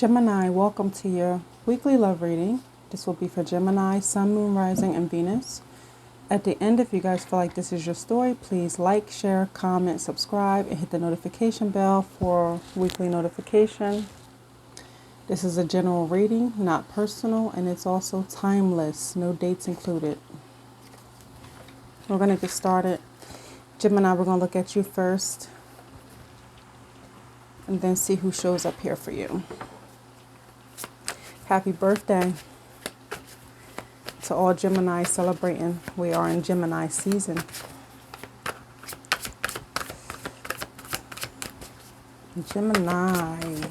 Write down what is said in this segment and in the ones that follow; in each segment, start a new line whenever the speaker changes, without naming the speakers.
Gemini, welcome to your weekly love reading. This will be for Gemini, Sun, Moon, Rising, and Venus. At the end, if you guys feel like this is your story, please like, share, comment, subscribe, and hit the notification bell for weekly notification. This is a general reading, not personal, and it's also timeless, no dates included. We're going to get started. Gemini, we're going to look at you first and then see who shows up here for you. Happy birthday to all Gemini celebrating. We are in Gemini season. Gemini.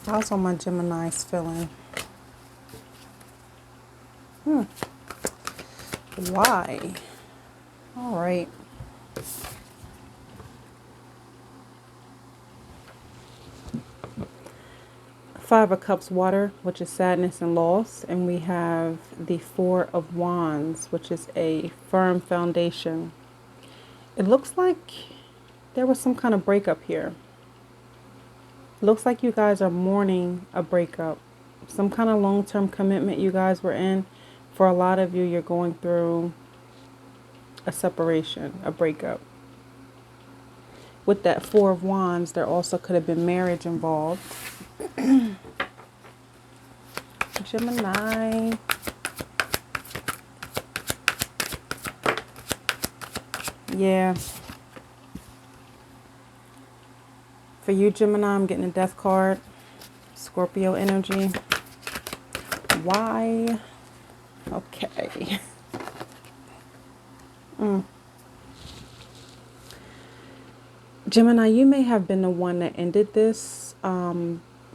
How's all my Geminis feeling? Why? All right. Five of Cups, water, which is sadness and loss. And we have the Four of Wands, which is a firm foundation. It looks like there was some kind of breakup here. Looks like you guys are mourning a breakup. Some kind of long-term commitment you guys were in. For a lot of you, you're going through a separation, a breakup. With that Four of Wands, there also could have been marriage involved. Gemini. Yeah. For you, Gemini, I'm getting a death card. Scorpio energy. Why? Okay. Gemini, you may have been the one that ended this.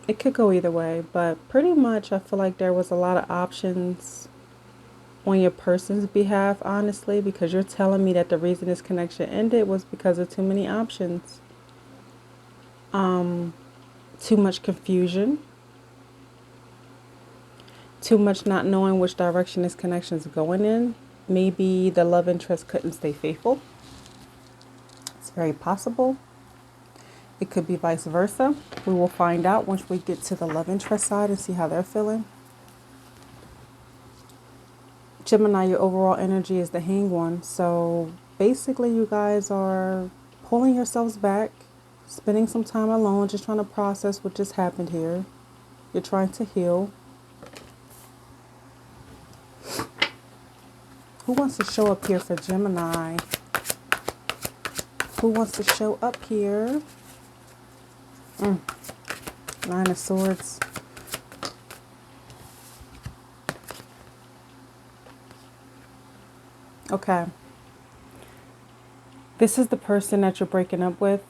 It could go either way, but pretty much I feel like there was a lot of options on your person's behalf, honestly, because you're telling me that the reason this connection ended was because of too many options. Too much confusion. Too much not knowing which direction this connection is going in. Maybe the love interest couldn't stay faithful. It's very possible. It could be vice versa. We will find out once we get to the love interest side and see how they're feeling. Gemini, your overall energy is the Hanged One. So basically you guys are pulling yourselves back, spending some time alone, just trying to process what just happened here. You're trying to heal. Who wants to show up here for Gemini? Who wants to show up here? Nine of Swords. Okay. This is the person that you're breaking up with.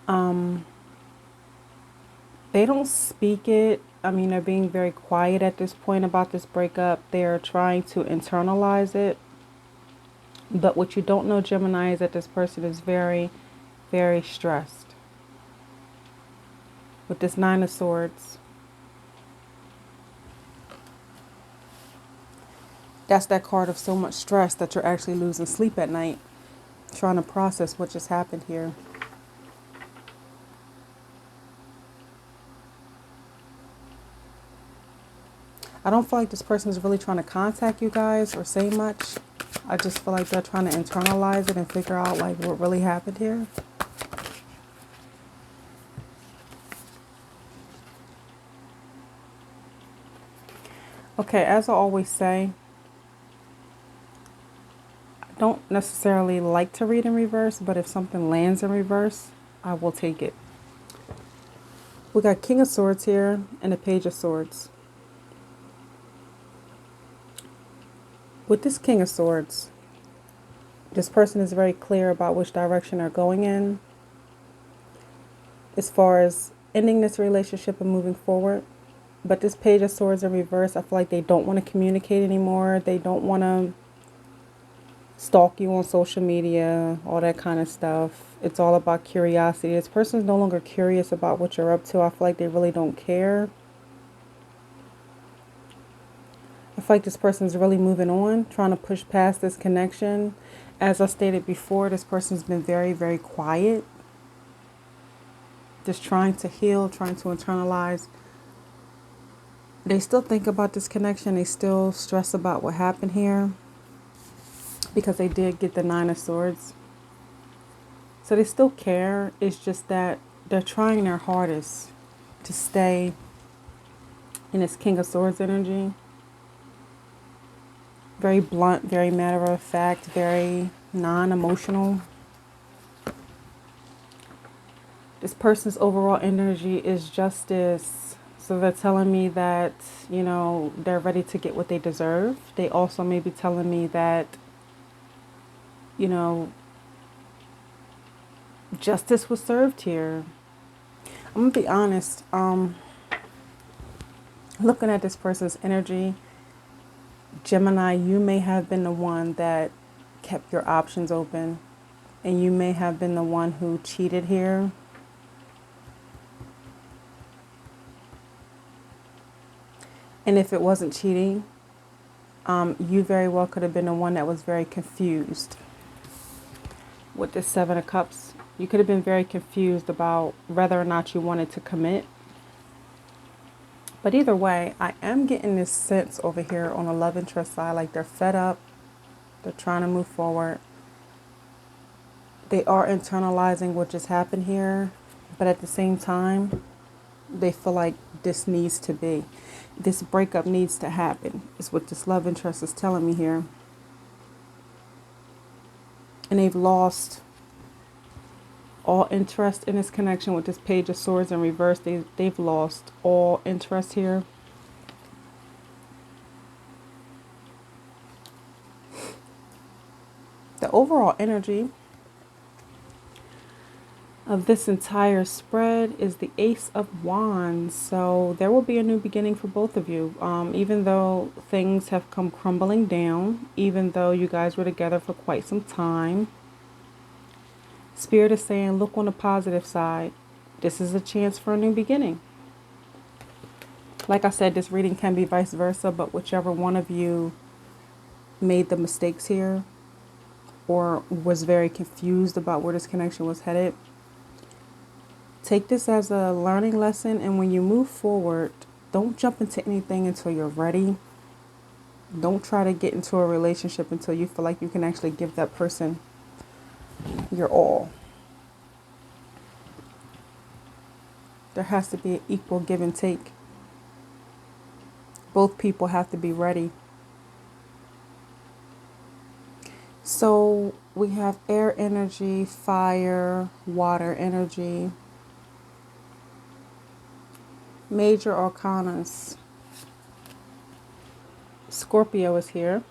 They don't speak it. I mean, they're being very quiet at this point about this breakup. They're trying to internalize it. But what you don't know, Gemini, is that this person is very, very stressed. With this Nine of Swords. That's that card of so much stress that you're actually losing sleep at night. Trying to process what just happened here. I don't feel like this person is really trying to contact you guys or say much. I just feel like they're trying to internalize it and figure out like what really happened here. Okay, as I always say, I don't necessarily like to read in reverse, but if something lands in reverse, I will take it. We got King of Swords here and a Page of Swords. With this King of Swords, this person is very clear about which direction they're going in as far as ending this relationship and moving forward. But this Page of Swords in reverse, I feel like they don't want to communicate anymore. They don't want to stalk you on social media, all that kind of stuff. It's all about curiosity. This person is no longer curious about what you're up to. I feel like they really don't care. I feel like this person is really moving on, trying to push past this connection. As I stated before, this person's been very, very quiet. just trying to heal, trying to internalize. They still think about this connection. They still stress about what happened here because they did get the Nine of Swords. So they still care. It's just that they're trying their hardest to stay in this King of Swords energy. Very blunt, very matter of fact, very non-emotional. This person's overall energy is justice. So they're telling me that, you know, they're ready to get what they deserve. They also may be telling me that, you know, justice was served here. I'm going to be honest. Looking at this person's energy, Gemini, you may have been the one that kept your options open. And you may have been the one who cheated here. And if it wasn't cheating, you very well could have been the one that was very confused. With the Seven of Cups, you could have been very confused about whether or not you wanted to commit. But either way, I am getting this sense over here on the love interest side, like they're fed up. They're trying to move forward. They are internalizing what just happened here. But at the same time, they feel like this needs to be. This breakup needs to happen, is what this love interest is telling me here. And they've lost all interest in this connection with this Page of Swords in reverse. They've lost all interest here. The overall energy of this entire spread is the Ace of Wands. So there will be a new beginning for both of you. Even though things have come crumbling down, even though you guys were together for quite some time, Spirit is saying, look on the positive side. This is a chance for a new beginning. Like I said, this reading can be vice versa, but whichever one of you made the mistakes here or was very confused about where this connection was headed, take this as a learning lesson. And when you move forward, don't jump into anything until you're ready. Don't try to get into a relationship until you feel like you can actually give that person your all. There has to be an equal give and take. Both people have to be ready. So we have air energy, fire, water energy. Major arcanas. Scorpio is here.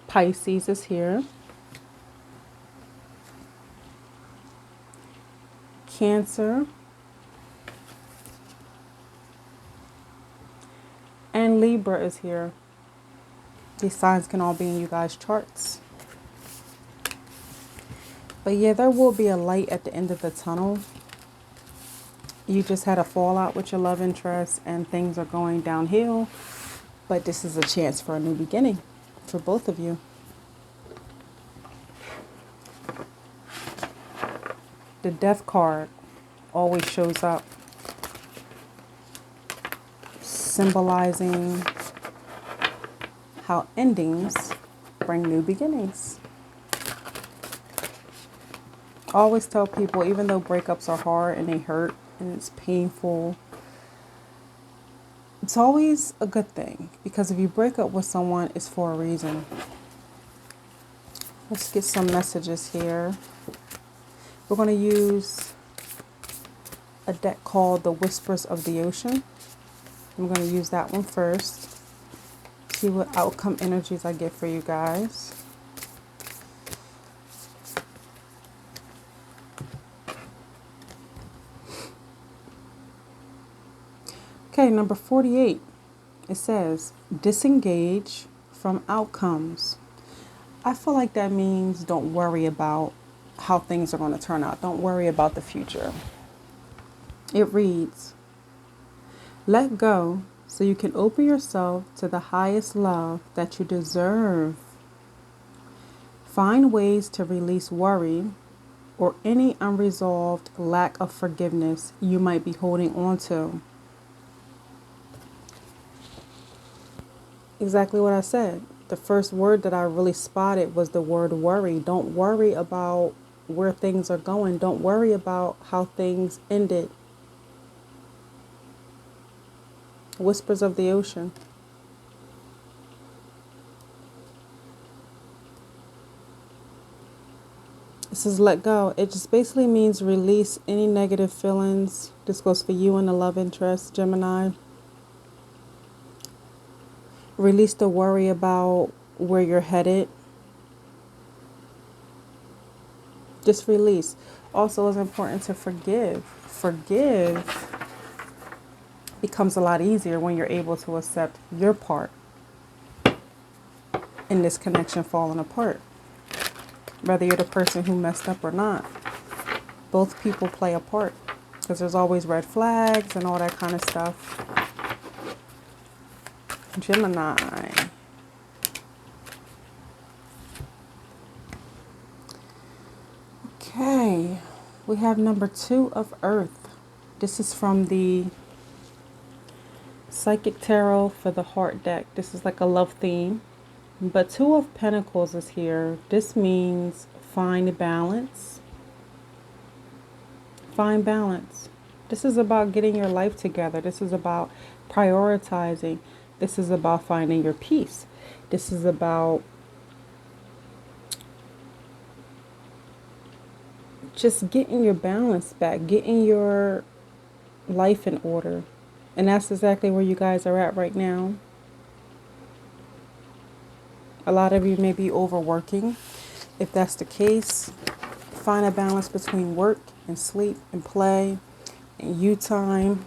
Pisces is here. Cancer. And Libra is here. These signs can all be in you guys' charts. But yeah, there will be a light at the end of the tunnel. You just had a fallout with your love interest and things are going downhill. But this is a chance for a new beginning for both of you. The Death card always shows up, symbolizing how endings bring new beginnings. I always tell people, even though breakups are hard and they hurt and it's painful, it's always a good thing, because if you break up with someone, it's for a reason. Let's get some messages here. We're going to use a deck called the Whispers of the Ocean. I'm going to use that one first. See what outcome energies I get for you guys. Okay, number 48. It says, disengage from outcomes. I feel like that means don't worry about how things are going to turn out. Don't worry about the future. It reads, let go so you can open yourself to the highest love that you deserve. Find ways to release worry or any unresolved lack of forgiveness you might be holding on to. Exactly what I said. The first word that I really spotted was the word worry. Don't worry about where things are going. Don't worry about how things ended. Whispers of the ocean. This is let go. It just basically means release any negative feelings. This goes for you and the love interest, Gemini. Release the worry about where you're headed. Just release. Also, it's important to forgive. Forgive becomes a lot easier when you're able to accept your part in this connection falling apart. Whether you're the person who messed up or not, both people play a part, because there's always red flags and all that kind of stuff. Gemini. Okay, we have number 2 of Earth. This is from the Psychic Tarot for the Heart deck. This is like a love theme. But 2 of Pentacles is here. This means find balance. Find balance. This is about getting your life together. This is about prioritizing. This is about finding your peace. This is about just getting your balance back, getting your life in order. And that's exactly where you guys are at right now. A lot of you may be overworking. If that's the case, find a balance between work and sleep and play and you time.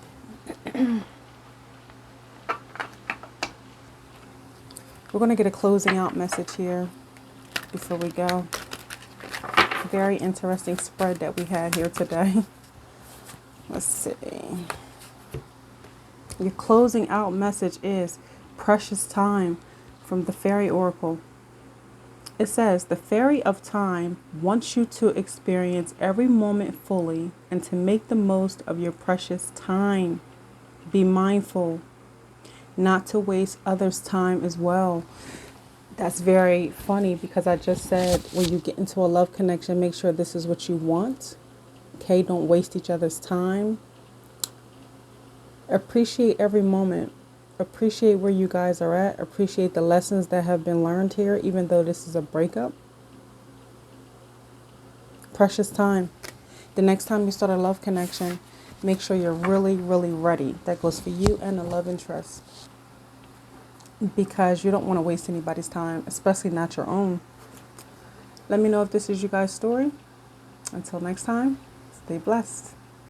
We're going to get a closing out message here before we go. Very interesting spread that we had here today. Let's see. Your closing out message is precious time from the Fairy Oracle. It says, the Fairy of Time wants you to experience every moment fully and to make the most of your precious time. Be mindful not to waste others' time as well. That's very funny, because I just said when you get into a love connection, make sure this is what you want. Okay, don't waste each other's time. Appreciate every moment. Appreciate where you guys are at. Appreciate the lessons that have been learned here, even though this is a breakup. Precious time. The next time you start a love connection, make sure you're really, really ready. That goes for you and the love interest. Because you don't want to waste anybody's time, especially not your own. Let me know if this is you guys' story. Until next time, stay blessed.